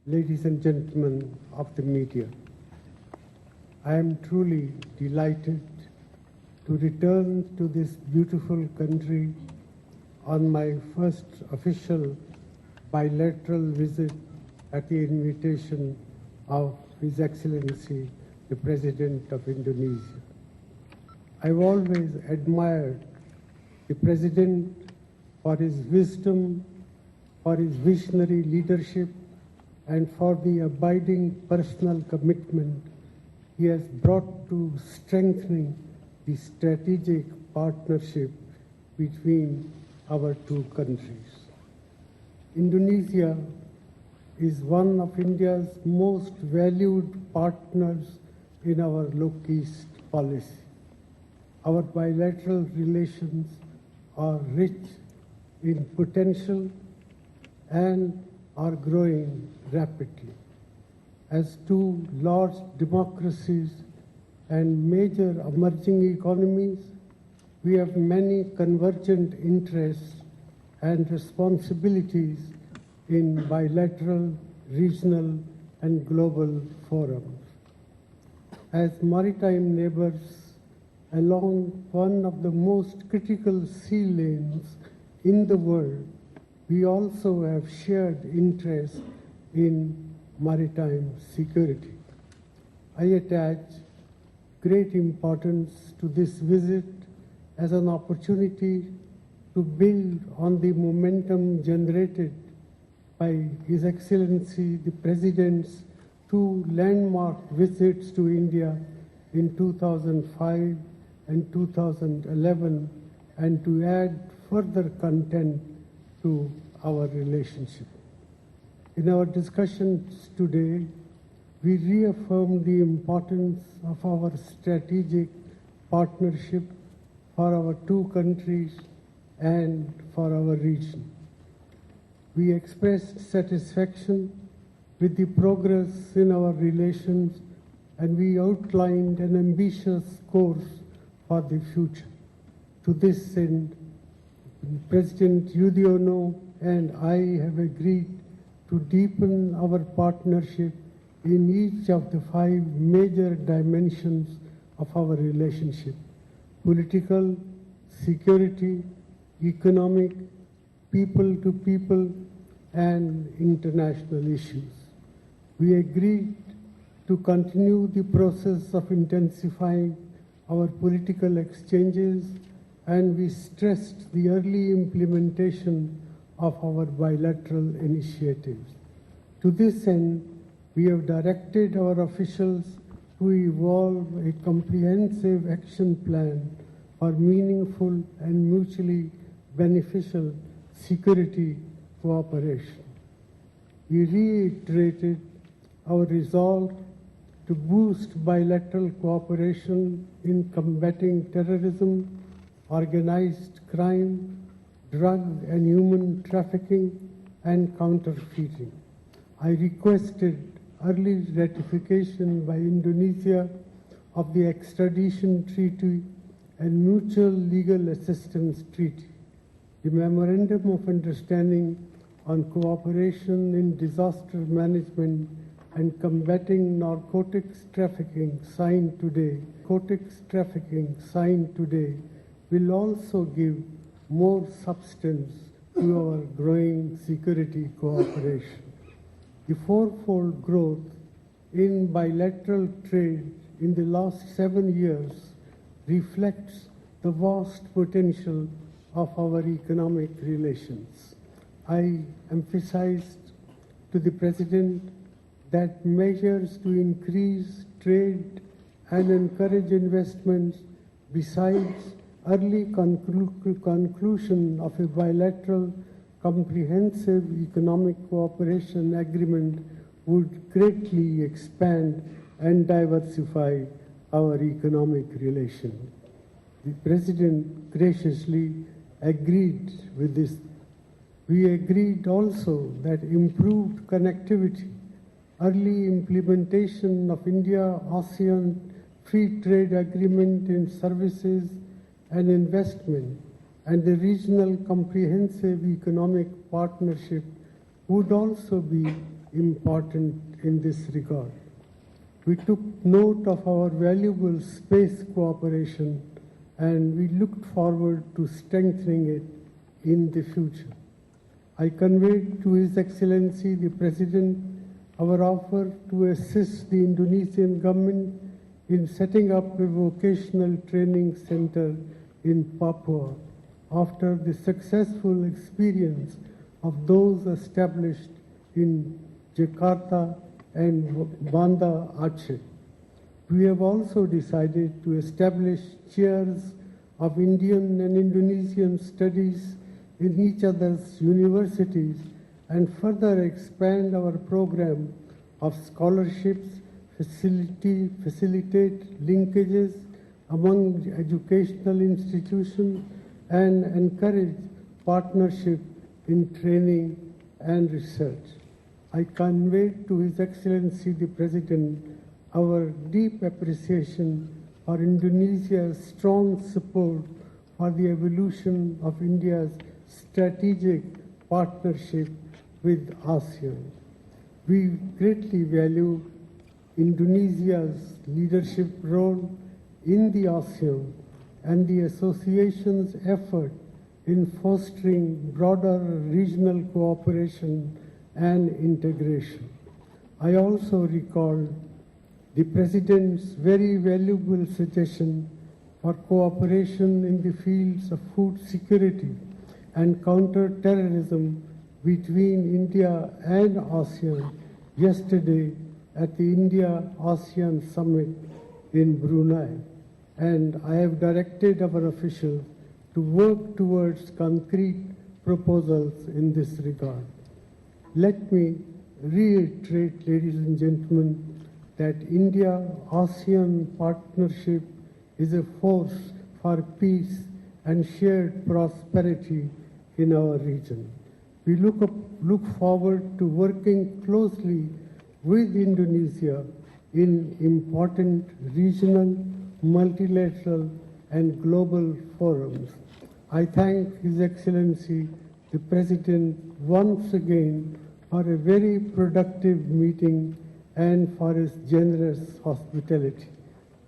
ladies and gentlemen of the media. I am truly delighted to return to this beautiful country on my first official bilateral visit at the invitation of His Excellency, the President of Indonesia. I've always admired the President for his wisdom, for his visionary leadership, and for the abiding personal commitment he has brought to strengthening the strategic partnership between our two countries. Indonesia is one of India's most valued partners in our Look East policy. Our bilateral relations are rich in potential and are growing rapidly. As two large democracies and major emerging economies, we have many convergent interests and responsibilities in bilateral, regional, and global forums. As maritime neighbors along one of the most critical sea lanes in the world, we also have shared interests in maritime security. I attach great importance to this visit as an opportunity to build on the momentum generated by His Excellency the President's two landmark visits to India in 2005 and 2011, and to add further content to our relationship. In our discussions today, we reaffirm the importance of our strategic partnership for our two countries and for our region. We expressed satisfaction with the progress in our relations, and we outlined an ambitious course for the future. To this end, President Yudhoyono and I have agreed to deepen our partnership in each of the 5 major dimensions of our relationship: political, security, economic, people to people, and international issues. We agreed to continue the process of intensifying our political exchanges, and we stressed the early implementation of our bilateral initiatives. To this end, we have directed our officials to evolve a comprehensive action plan for meaningful and mutually beneficial security cooperation. We reiterated our resolve to boost bilateral cooperation in combating terrorism, organized crime, drug and human trafficking, and counterfeiting. I requested early ratification by Indonesia of the extradition treaty and mutual legal assistance treaty, the memorandum of understanding on cooperation in disaster management and combating narcotics trafficking signed today. Will also give more substance to our growing security cooperation. The fourfold growth in bilateral trade in the last 7 years reflects the vast potential of our economic relations. I emphasized to the President that measures to increase trade and encourage investments, besides early conclusion of a bilateral comprehensive economic cooperation agreement, would greatly expand and diversify our economic relations. The President graciously agreed with this. We agreed also that improved connectivity, early implementation of India-ASEAN Free Trade Agreement in services and investment, and the regional comprehensive economic partnership would also be important in this regard. We took note of our valuable space cooperation and we looked forward to strengthening it in the future. I conveyed to His Excellency the President our offer to assist the Indonesian government in setting up a vocational training center in Papua after the successful experience of those established in Jakarta and Banda Aceh. We have also decided to establish chairs of Indian and Indonesian studies in each other's universities and further expand our program of scholarships, facilitate linkages among educational institutions and encourage partnership in training and research. I conveyed to His Excellency the President our deep appreciation for Indonesia's strong support for the evolution of India's strategic partnership with ASEAN. We greatly value Indonesia's leadership role in the ASEAN and the association's effort in fostering broader regional cooperation and integration. I also recall the President's very valuable suggestion for cooperation in the fields of food security and counter-terrorism between India and ASEAN yesterday at the India-ASEAN Summit in Brunei. And I have directed our officials to work towards concrete proposals in this regard. Let me reiterate, ladies and gentlemen, that India-ASEAN partnership is a force for peace and shared prosperity in our region. We look forward to working closely with Indonesia in important regional, multilateral, and global forums. I thank His Excellency the President once again for a very productive meeting and for his generous hospitality.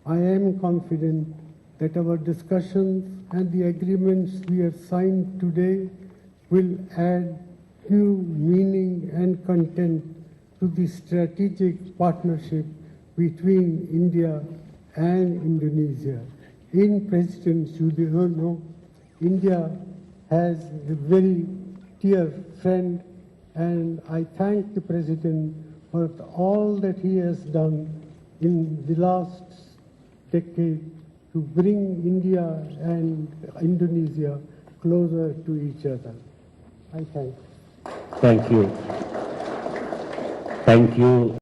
I am confident that our discussions and the agreements we have signed today will add new meaning and content to the strategic partnership between India and Indonesia. In President Yudhoyono, India has a very dear friend, and I thank the President for all that he has done in the last decade to bring India and Indonesia closer to each other. I thank you. Thank you. Thank you.